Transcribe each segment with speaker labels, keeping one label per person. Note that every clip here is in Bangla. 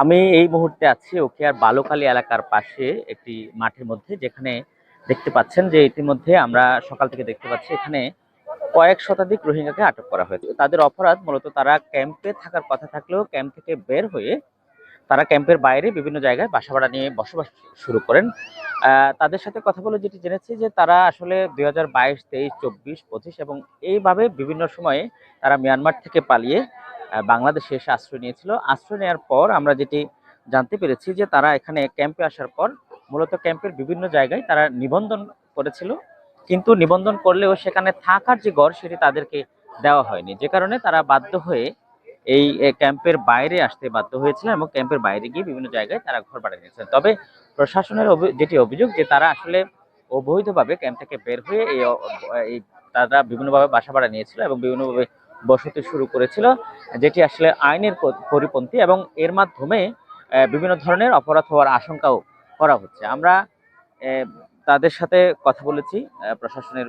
Speaker 1: আমি এই মুহূর্তে আছি উখিয়ার বালুখালী এলাকার পাশে একটি মাঠের মধ্যে, যেখানে দেখতে পাচ্ছেন যে ইতিমধ্যে আমরা সকাল থেকে দেখতে পাচ্ছি এখানে কয়েক শতাধিক রোহিঙ্গাকে আটক করা হয়েছে। তাদের অপরাধ মূলত তারা ক্যাম্পে থাকার কথা থাকলেও ক্যাম্প থেকে বের হয়ে তারা ক্যাম্পের বাইরে বিভিন্ন জায়গায় বাসা ভাড়া নিয়ে বসবাস শুরু করেন। তাদের সাথে কথা বলে যেটি জেনেছি যে তারা আসলে 2022, 23, 24, 25 এবং এইভাবে বিভিন্ন সময়ে তারা মিয়ানমার থেকে পালিয়ে বাংলাদেশে এসে আশ্রয় নিয়েছিল। আশ্রয় নেওয়ার পর আমরা যেটি জানতে পেরেছি যে তারা এখানে ক্যাম্পে আসার পর মূলত ক্যাম্পের বিভিন্ন জায়গায় তারা নিবন্ধন করেছিল, কিন্তু নিবন্ধন করলেও সেখানে থাকার যে ঘর সেটি তাদেরকে দেওয়া হয়নি, যে কারণে তারা বাধ্য হয়ে এই ক্যাম্পের বাইরে আসতে বাধ্য হয়েছিল এবং ক্যাম্পের বাইরে গিয়ে বিভিন্ন জায়গায় তারা ঘর ভাড়া নিয়েছিলেন। তবে প্রশাসনের যেটি অভিযোগ যে তারা আসলে অবৈধভাবে ক্যাম্প থেকে বের হয়ে এই তারা বিভিন্নভাবে বাসা ভাড়া নিয়েছিল এবং বিভিন্নভাবে বসতি শুরু করেছিল, যেটি আসলে আইনের পরিপন্থী এবং এর মাধ্যমে বিভিন্ন ধরনের অপরাধ হওয়ার আশঙ্কাও করা হচ্ছে। আমরা তাদের সাথে কথা বলেছি, প্রশাসনের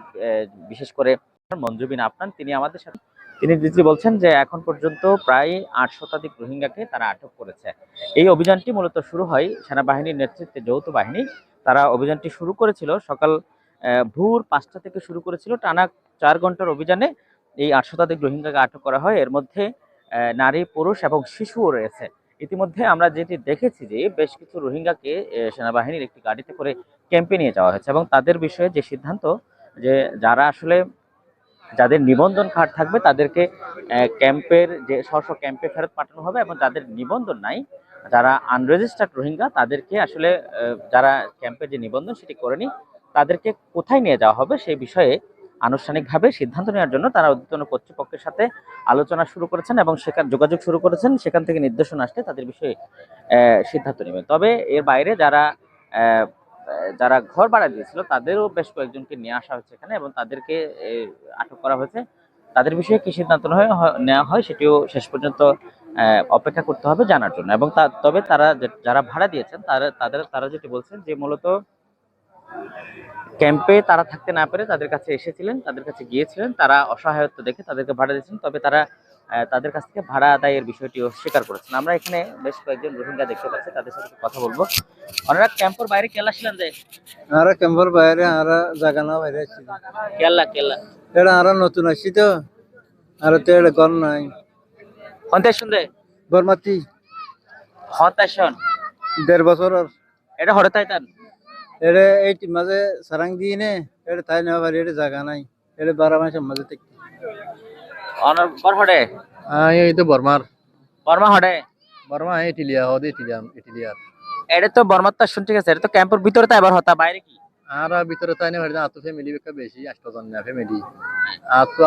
Speaker 1: বিশেষ করে মঞ্জুবিন আফনান, তিনি আমাদের সাথে তিনি বলছেন যে এখন পর্যন্ত প্রায় 8 শতাধিক রোহিঙ্গাকে তারা আটক করেছে। এই অভিযানটি মূলত শুরু হয় সেনাবাহিনীর নেতৃত্বে, যৌথ বাহিনী তারা অভিযানটি শুরু করেছিল সকাল ভোর 5টা থেকে শুরু করেছিল। টানা 4 ঘন্টার অভিযানে এই 8 শতাধিক রোহিঙ্গাকে আটক করা হয়। এর মধ্যে নারী, পুরুষ এবং শিশুও রয়েছে। ইতিমধ্যে আমরা যেটি দেখেছি যে বেশ কিছু রোহিঙ্গাকে সেনাবাহিনীর একটি গাড়িতে করে ক্যাম্পে নিয়ে যাওয়া হয়েছে এবং তাদের বিষয়ে যে সিদ্ধান্ত যে যারা আসলে যাদের নিবন্ধন কার্ড থাকবে তাদেরকে ক্যাম্পের যে স্ব ক্যাম্পে ফেরত পাঠানো হবে এবং যাদের নিবন্ধন নাই, যারা আনরেজিস্টার্ড রোহিঙ্গা, তাদেরকে আসলে যারা ক্যাম্পের যে নিবন্ধন সেটি করেনি তাদেরকে কোথায় নিয়ে যাওয়া হবে সেই বিষয়ে আনুষ্ঠানিকভাবে সিদ্ধান্ত নেওয়ার জন্য তারা ঊর্ধ্বতন কর্তৃপক্ষের সাথে আলোচনা শুরু করেছেন এবং সেখানে যোগাযোগ শুরু করেছেন। সেখান থেকে নির্দেশনা আসলে তাদের বিষয়ে সিদ্ধান্ত নেবেন। তবে এর বাইরে যারা যারা ঘর ভাড়া দিয়েছিল তাদেরও বেশ কয়েকজনকে নিয়ে আসা হয়েছে এখানে এবং তাদেরকে আটক করা হয়েছে। তাদের বিষয়ে কি সিদ্ধান্ত নেওয়া হয় সেটিও শেষ পর্যন্ত অপেক্ষা করতে হবে জানার জন্য। এবং তবে তারা যারা ভাড়া দিয়েছেন তারা যেটি বলছেন যে মূলত ক্যাম্পে তারা থাকতে না পেরে তাদের কাছে এসেছিলেন, তাদের কাছে গিয়েছিলেন, তারা অসহায়ত্ব দেখে তাদেরকে ভাড়া দিয়েছেন। তবে তারা তাদের কাছ থেকে ভাড়া আদায়ের বিষয়টিও স্বীকার করেছেন। আমরা এখানে বেশ কয়েকজন রোহিঙ্গা দেখতে পাচ্ছি, তাদের সাথে কথা বলবো। ওনারা ক্যাম্পের বাইরে কেলা ছিলেন যে
Speaker 2: আরা ক্যাম্পের বাইরে আরা জায়গা না বাইরে আছি
Speaker 1: কেলা কেলা
Speaker 2: এটা আরা নতুন আসছি তো আর তো এটা ঘর নাই
Speaker 1: হন্তে শুনতে
Speaker 2: বরমাতি
Speaker 1: হতাশন
Speaker 2: 1.5 বছর আর
Speaker 1: এটা হরে তাইতান
Speaker 2: এটা এই মাঝে সারাং দিয়ে নে এটা তাই না পারি এটা জায়গা নাই এটা 12 মাসের মাঝে থেকে
Speaker 1: অনার বর হড়ে
Speaker 2: এই তো বর্মার
Speaker 1: বর্মা হড়ে
Speaker 2: বর্মা ইটিলিয়া হদে ইটিলিয়া
Speaker 1: এটা তো বর্মাত্তা শুনতে গেছে, এটা তো ক্যাম্পের ভিতরে তাই এবার হতা বাইরে কি
Speaker 2: আরা ভিতরে তাই না হইছে আতো ফ্যামিলি বেকা বেশি 8 জন না ফ্যামিলি আতো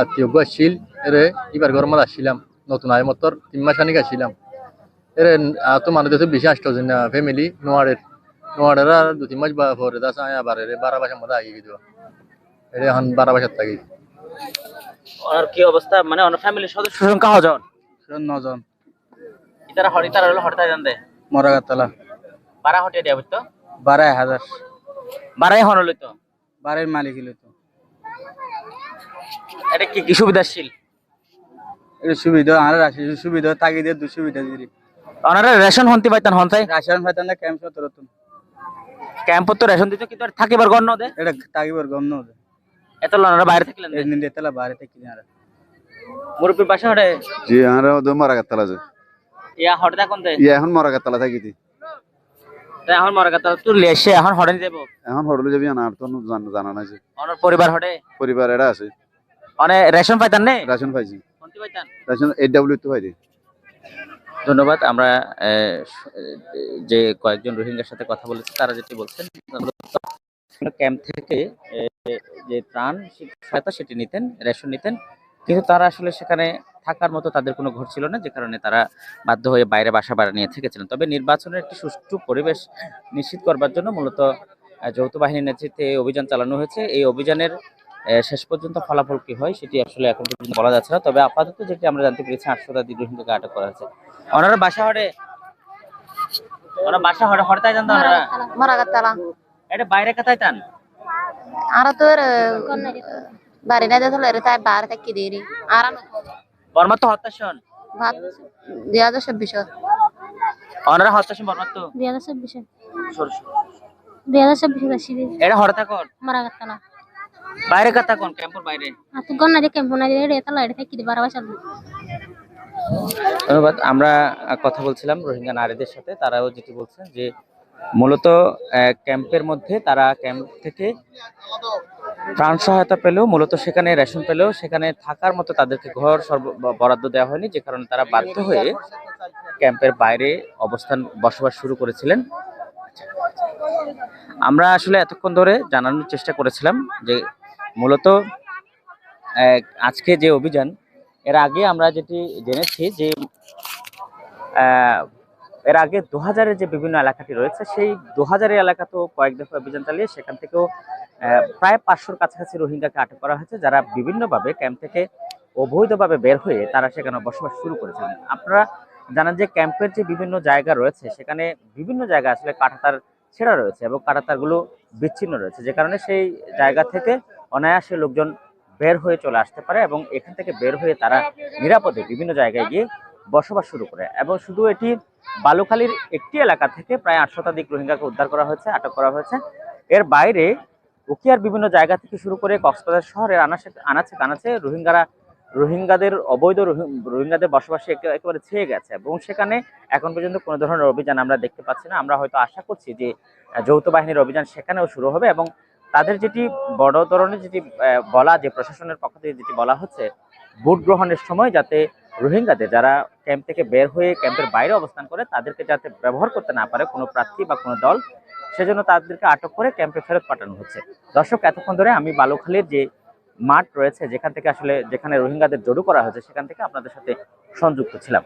Speaker 2: আত্মীয় আসছিল এরে এবার গরমাল আসছিলাম নতুন আয় মতর 3 মাস আনি আসছিলাম এরে আতো মানে তো বেশি 8 জন না ফ্যামিলি নোয়ারের আর 2-3 মাস পরে দাস আয় আবার এরে 12 মাসের মধ্যে আই গিয়ে এরে এখন 12 মাসের থাকি
Speaker 1: ওনার কি অবস্থা, মানে ওনার ফ্যামিলির সদস্য সংখ্যা কজন?
Speaker 2: 9 জন
Speaker 1: ইতারা হড়ি তারা হলো হড়তাই জানতে
Speaker 2: মরাগাতলা
Speaker 1: 12 হটে দেব তো
Speaker 2: 12,000
Speaker 1: 12 হন হলো তো
Speaker 2: 12 মালিক হলো তো
Speaker 1: এটা কি কি সুবিধাশীল?
Speaker 2: এটা সুবিধা আর রাশি সুবিধা তাগিদে দু সুবিধা দিরি
Speaker 1: ওনারা রেশন হন্তি পাইতান হন্তাই
Speaker 2: রাশন ফাইতান না ক্যাম্প তো
Speaker 1: ক্যাম্প তো রেশন দিত কিন্তু থাকিবার গণ্য দে
Speaker 2: এটা তাগিবার গম না
Speaker 1: এত ওনারা বাইরে থাকলেন
Speaker 2: এই নিন্দে তেলা বাইরে থেকে না
Speaker 1: মুরব্বী বাসা হড়ে
Speaker 3: জি আমরা তো মরাগাতলা যে
Speaker 1: ইয়া হড়দা কোন দে
Speaker 3: এখন মরাগাতলা থাকিতি
Speaker 1: তাই এখন মরাগাতা তুই লেসে এখন হড়ে দেব
Speaker 3: এখন হরলে যাবি না আর তো জানা নাই যে
Speaker 1: ওনার পরিবার হড়ে
Speaker 3: পরিবার এরা আছে
Speaker 1: মানে রেশন পাইতান নে
Speaker 3: রাশন পাইছি
Speaker 1: হন্তি পাইতান
Speaker 3: রাশন এডব্লিউ তো পাইছি।
Speaker 1: ধন্যবাদ। আমরা যে কয়েকজন রোহিঙ্গার সাথে কথা বলেছি তারা যেটি বলছেন ক্যাম্প থেকে যে ত্রাণ সহায়তা সেটি নিতেন, রেশন নিতেন, কিন্তু তারা আসলে সেখানে থাকার মতো তাদের কোনো ঘর ছিল না, যে কারণে তারা বাধ্য হয়ে বাইরে বাসা ভাড়া নিয়ে থেকেছিলেন। তবে নির্বাচনের একটি সুষ্ঠু পরিবেশ নিশ্চিত করবার জন্য মূলত যৌথ বাহিনীর নেতৃত্বে এই অভিযান চালানো হয়েছে। এই অভিযানের শেষ পর্যন্ত ফলাফল কি হয় সেটি আসলে এখন পর্যন্ত বলা যাচ্ছে না। তবে আপাতত যেটি আমরা জানতে পেরেছি 8 শতাধিক রোহিঙ্গাকে আটক করা হয়েছে। ওনারা বাসা হড়ে হড়তাই জানতো ওনারা
Speaker 4: মরাগাতলা
Speaker 1: এটা বাইরে কাতাই তান
Speaker 4: আর তোর বাড়ি না দিলে রে তাই বাইরে থাকি দেরি আর
Speaker 1: বর্মা তো হতাশন
Speaker 4: ভাত 2026
Speaker 1: ওনারা হতাশে মর্মার্থ
Speaker 5: 2024
Speaker 1: সর সর।
Speaker 5: 2024 আসিরে
Speaker 1: এটা হরতা কর
Speaker 5: মারা গেতলা
Speaker 1: বাইরে কথা কোন ক্যাম্পের বাইরে।
Speaker 5: আতু গন্না যে কেমন না রে তালা এটা কি দিবার আবার চালু
Speaker 1: ধন্যবাদ। আমরা কথা বলছিলাম রোহিঙ্গা নারীদের সাথে, তারাও যেটি বলছেন যে মূলত ক্যাম্পের মধ্যে তারা ক্যাম্প থেকে ত্রাণ সহায়তা পেলেও, মূলত সেখানে রেশন পেলেও সেখানে থাকার মতো তাদেরকে ঘর বরাদ্দ দেওয়া হয়নি, যে কারণে তারা বাধ্য হয়ে ক্যাম্পের বাইরে বসবাস শুরু করেছিলেন। আমরা আসলে এতক্ষণ ধরে জানানোর চেষ্টা করেছিলাম যে মূলত আজকে যে অভিযান, এর আগে আমরা যেটি জেনেছি যে এর আগে 2000-এর যে বিভিন্ন এলাকাটি রয়েছে, সেই 2000-এর এলাকাতেও কয়েক দফা অভিযান চালিয়ে সেখান থেকেও প্রায় 500-র কাছাকাছি রোহিঙ্গাকে আটক করা হয়েছে, যারা বিভিন্নভাবে ক্যাম্প থেকে অবৈধভাবে বের হয়ে তারা সেখানে বসবাস শুরু করেছেন। আপনারা জানেন যে ক্যাম্পের যে বিভিন্ন জায়গা রয়েছে, সেখানে বিভিন্ন জায়গা আসলে কাঁটাতার ছেঁড়া রয়েছে এবং কাঁটাতারগুলো বিচ্ছিন্ন রয়েছে, যে কারণে সেই জায়গা থেকে অনায়াসে লোকজন বের হয়ে চলে আসতে পারে এবং এখান থেকে বের হয়ে তারা নিরাপদে বিভিন্ন জায়গায় গিয়ে বসবাস শুরু করে। এবং শুধু এটি বালুখালীর একটি এলাকা থেকে প্রায় 8 শতাধিক রোহিঙ্গাকে উদ্ধার করা হয়েছে, আটক করা হয়েছে। এর বাইরে উখিয়ার বিভিন্ন জায়গা থেকে শুরু করে কক্সবাজার শহরের আনাচে কানাচে রোহিঙ্গাদের অবৈধ রোহিঙ্গাদের বসবাসে একেবারে ছেয়ে গেছে এবং সেখানে এখন পর্যন্ত কোনো ধরনের অভিযান আমরা দেখতে পাচ্ছি না। আমরা হয়তো আশা করছি যে যৌথ বাহিনীর অভিযান সেখানেও শুরু হবে এবং তাদের যেটি বড় ধরনের যেটি বলা, যে প্রশাসনের পক্ষ থেকে যেটি বলা হচ্ছে, ভোট গ্রহণের সময় যাতে রোহিঙ্গাদের যারা ক্যাম্প থেকে বের হয়ে ক্যাম্পের বাইরে অবস্থান করে তাদেরকে যাতে ব্যবহার করতে না পারে কোনো প্রার্থী বা কোনো দল, সেজন্য তাদেরকে আটক করে ক্যাম্পে ফেরত পাঠানো হচ্ছে। দর্শক, এতক্ষণ ধরে আমি বালুখালীর যে মাঠ রয়েছে, যেখানে রোহিঙ্গাদের জড়ো করা হয়েছে, সেখান থেকে আপনাদের সাথে সংযুক্ত ছিলাম।